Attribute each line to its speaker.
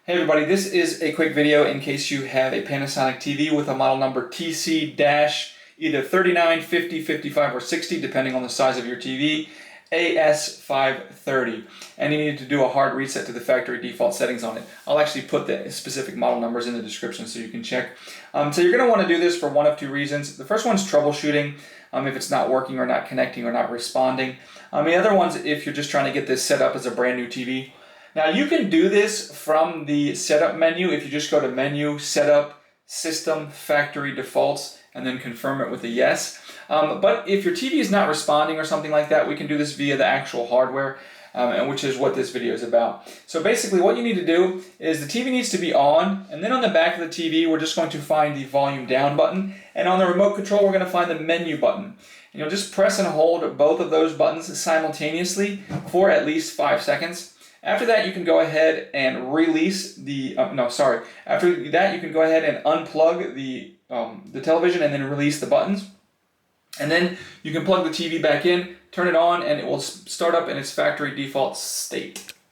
Speaker 1: Hey everybody, this is a quick video in case you have a Panasonic TV with a model number TC-either 39, 50, 55, or 60, depending on the size of your TV, AS530. And you need to do a hard reset to the factory default settings on it. I'll actually put the specific model numbers in the description so you can check. So you're going to want to do this for one of two reasons. The first one's troubleshooting, if it's not working or not connecting or not responding. The other one's if you're just trying to get this set up as a brand new TV. Now you can do this from the setup menu if you just go to menu, setup, system, factory defaults, and then confirm it with a yes. But if your TV is not responding or something like that, we can do this via the actual hardware, and which is what this video is about. So basically what you need to do is the TV needs to be on, and then on the back of the TV we're just going to find the volume down button, and on the remote control we're going to find the menu button. And you'll just press and hold both of those buttons simultaneously for at least 5 seconds. After that, you can go ahead and release the, after that you can go ahead and unplug the television and then release the buttons. And then you can plug the TV back in, turn it on, and it will start up in its factory default state.